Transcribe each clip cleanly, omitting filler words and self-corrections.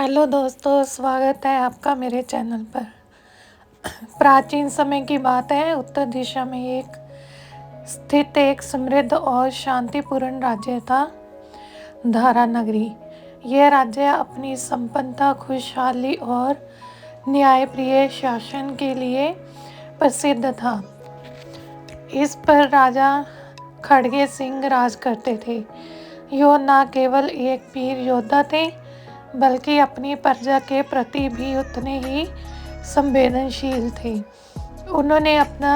Hello दोस्तों, स्वागत है आपका मेरे चैनल पर। प्राचीन समय की बात है। उत्तर दिशा में स्थित एक समृद्ध और शांतिपूर्ण राज्य था, धारा नगरी। यह राज्य अपनी संपन्नता, खुशहाली और न्यायप्रिय शासन के लिए प्रसिद्ध था। इस पर राजा खड़गे सिंह राज करते थे। यो न केवल एक वीर योद्धा थे, बल्कि अपनी प्रजा के प्रति भी उतने ही संवेदनशील थे। उन्होंने अपना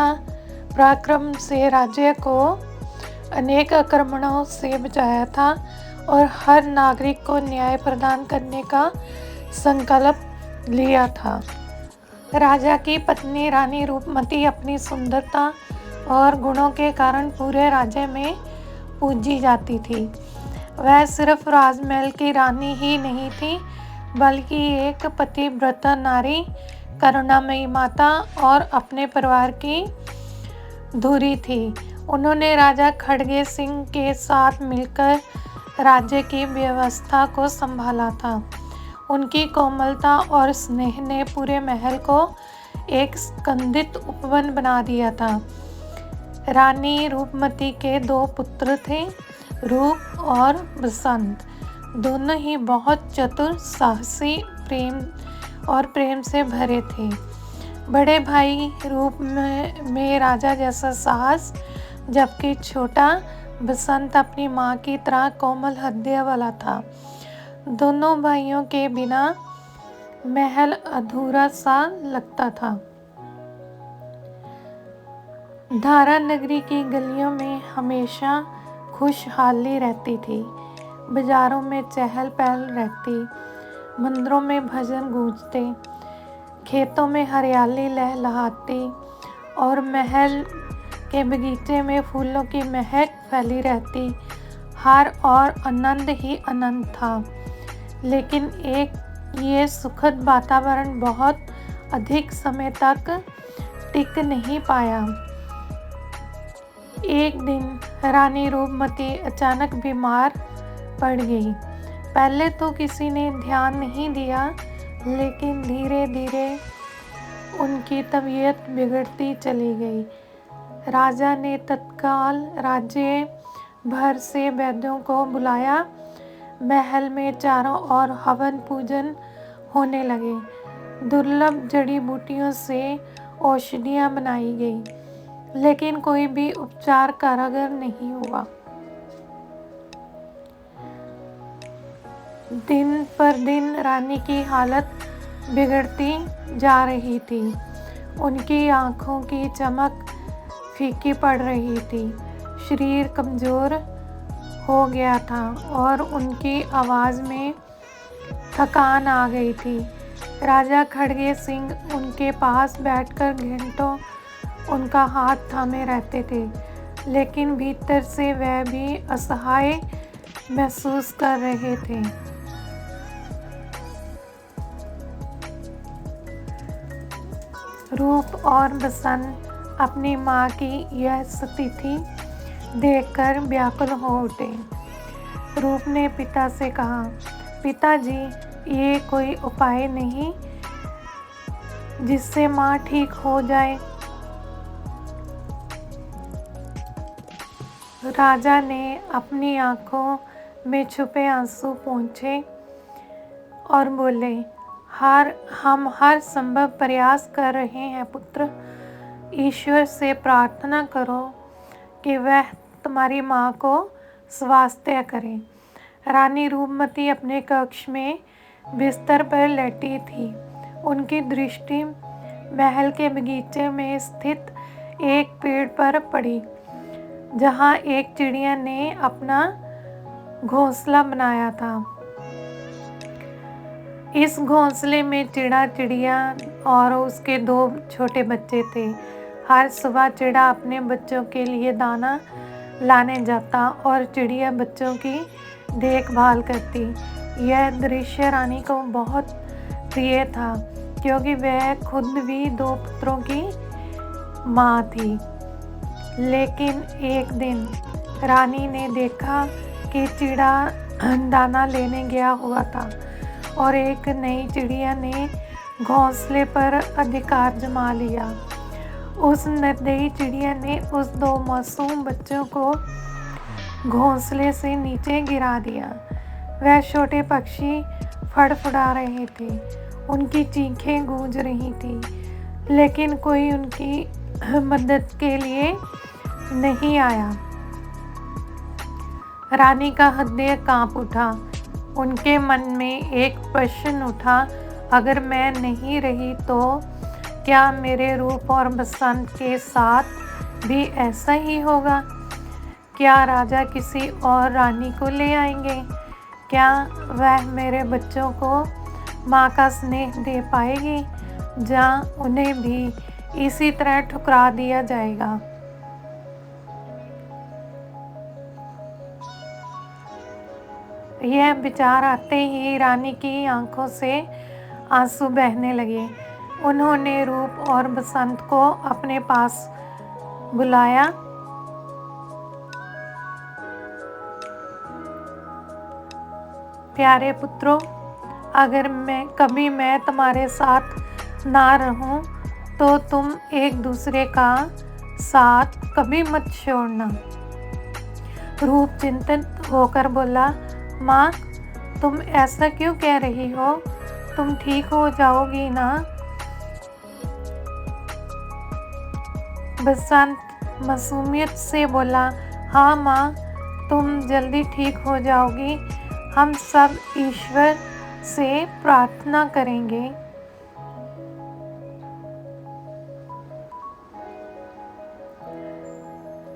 पराक्रम से राज्य को अनेक आक्रमणों से बचाया था और हर नागरिक को न्याय प्रदान करने का संकल्प लिया था। राजा की पत्नी रानी रूपमती अपनी सुंदरता और गुणों के कारण पूरे राज्य में पूजी जाती थी। वह सिर्फ राजमहल की रानी ही नहीं थी, बल्कि एक पतिव्रता नारी, करुणामयी माता और अपने परिवार की धुरी थी। उन्होंने राजा खड़गे सिंह के साथ मिलकर राज्य की व्यवस्था को संभाला था। उनकी कोमलता और स्नेह ने पूरे महल को एक स्कंदित उपवन बना दिया था। रानी रूपमती के 2 पुत्र थे, रूप और बसंत। दोनों ही बहुत चतुर, साहसी, प्रेम से भरे थे। बड़े भाई रूप में राजा जैसा साहस, जबकि छोटा बसंत अपनी माँ की तरह कोमल हृदय वाला था। दोनों भाइयों के बिना महल अधूरा सा लगता था। धारा नगरी की गलियों में हमेशा खुशहाली रहती थी। बाजारों में चहल पहल रहती, मंदिरों में भजन गूंजते, खेतों में हरियाली लहलहाती और महल के बगीचे में फूलों की महक फैली रहती। हर और आनंद ही आनंद था। लेकिन ये सुखद वातावरण बहुत अधिक समय तक टिक नहीं पाया। एक दिन रानी रूपमती अचानक बीमार पड़ गई। पहले तो किसी ने ध्यान नहीं दिया, लेकिन धीरे धीरे उनकी तबीयत बिगड़ती चली गई। राजा ने तत्काल राज्य भर से वैद्यों को बुलाया। महल में चारों ओर हवन पूजन होने लगे। दुर्लभ जड़ी बूटियों से औषधियाँ बनाई गई, लेकिन कोई भी उपचार कारगर नहीं हुआ। दिन पर दिन रानी की हालत बिगड़ती जा रही थी। उनकी आंखों की चमक फीकी पड़ रही थी, शरीर कमज़ोर हो गया था और उनकी आवाज़ में थकान आ गई थी। राजा खड़गे सिंह उनके पास बैठकर घंटों उनका हाथ थामे रहते थे, लेकिन भीतर से वह भी असहाय महसूस कर रहे थे। रूप और बसंत अपनी माँ की यह स्थिति देखकर व्याकुल हो उठे। रूप ने पिता से कहा, पिताजी, ये कोई उपाय नहीं जिससे माँ ठीक हो जाए। राजा ने अपनी आंखों में छुपे आंसू पोंछे और बोले, हम हर संभव प्रयास कर रहे हैं पुत्र। ईश्वर से प्रार्थना करो कि वह तुम्हारी माँ को स्वास्थ्य करे। रानी रूपमती अपने कक्ष में बिस्तर पर लेटी थी। उनकी दृष्टि महल के बगीचे में स्थित एक पेड़ पर पड़ी, जहाँ एक चिड़िया ने अपना घोंसला बनाया था। इस घोंसले में चिड़िया और उसके 2 छोटे बच्चे थे। हर सुबह चिड़ा अपने बच्चों के लिए दाना लाने जाता और चिड़िया बच्चों की देखभाल करती। यह दृश्य रानी को बहुत प्रिय था, क्योंकि वह खुद भी 2 पुत्रों की माँ थी। लेकिन एक दिन रानी ने देखा कि चिड़ा दाना लेने गया हुआ था और एक नई चिड़िया ने घोंसले पर अधिकार जमा लिया। उस नई चिड़िया ने उस 2 मासूम बच्चों को घोंसले से नीचे गिरा दिया। वह छोटे पक्षी फड़फड़ा रहे थे, उनकी चीखें गूंज रही थी, लेकिन कोई उनकी मदद के लिए नहीं आया। रानी का हृदय कांप उठा। उनके मन में एक प्रश्न उठा, अगर मैं नहीं रही तो क्या मेरे रूप और बसंत के साथ भी ऐसा ही होगा? क्या राजा किसी और रानी को ले आएंगे? क्या वह मेरे बच्चों को माँ का स्नेह दे पाएगी, जहाँ उन्हें भी इसी तरह ठुकरा दिया जाएगा? यह विचार आते ही रानी की आंखों से आंसू बहने लगे। उन्होंने रूप और बसंत को अपने पास बुलाया। प्यारे पुत्रों, अगर मैं तुम्हारे साथ ना रहूं तो तुम एक दूसरे का साथ कभी मत छोड़ना। रूप चिंतित होकर बोला, माँ, तुम ऐसा क्यों कह रही हो? तुम ठीक हो जाओगी ना? बसंत मासूमियत से बोला, हाँ माँ, तुम जल्दी ठीक हो जाओगी। हम सब ईश्वर से प्रार्थना करेंगे।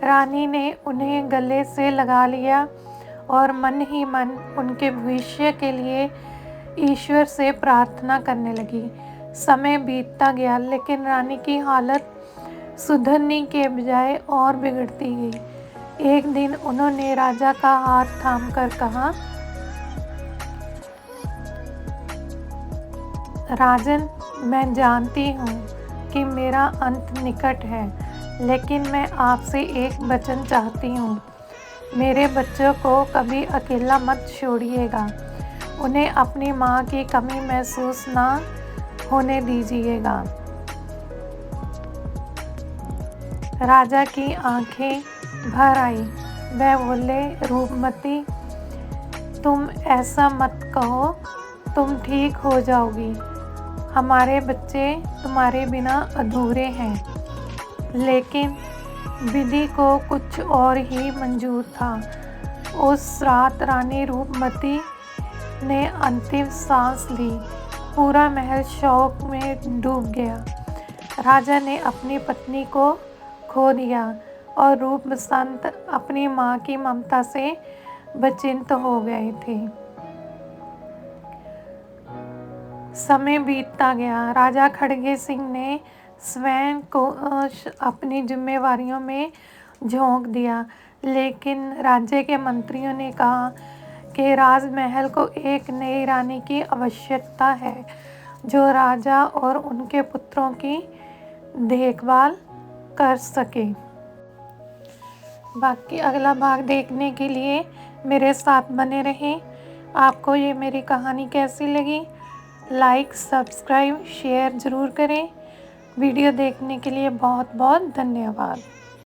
रानी ने उन्हें गले से लगा लिया और मन ही मन उनके भविष्य के लिए ईश्वर से प्रार्थना करने लगी। समय बीतता गया, लेकिन रानी की हालत सुधरने के बजाय और बिगड़ती गई। एक दिन उन्होंने राजा का हाथ थामकर कहा, राजन, मैं जानती हूँ कि मेरा अंत निकट है, लेकिन मैं आपसे एक वचन चाहती हूँ। मेरे बच्चों को कभी अकेला मत छोड़िएगा। उन्हें अपनी माँ की कमी महसूस ना होने दीजिएगा। राजा की आंखें भर आई। वह बोले, रूपमती, तुम ऐसा मत कहो, तुम ठीक हो जाओगी। हमारे बच्चे तुम्हारे बिना अधूरे हैं। लेकिन विधि को कुछ और ही मंजूर था। उस रात रानी रूपमती ने अंतिम सांस ली। पूरा महल शोक में डूब गया। राजा ने अपनी पत्नी को खो दिया और रूप बसंत अपनी माँ की ममता से बेचिंत हो गए थे। समय बीतता गया। राजा खड़गे सिंह ने स्वयं को अपनी जिम्मेवारियों में झोंक दिया, लेकिन राज्य के मंत्रियों ने कहा कि राजमहल को एक नई रानी की आवश्यकता है, जो राजा और उनके पुत्रों की देखभाल कर सके। बाकी अगला भाग देखने के लिए मेरे साथ बने रहें। आपको ये मेरी कहानी कैसी लगी? लाइक, सब्सक्राइब, शेयर ज़रूर करें। वीडियो देखने के लिए बहुत बहुत धन्यवाद।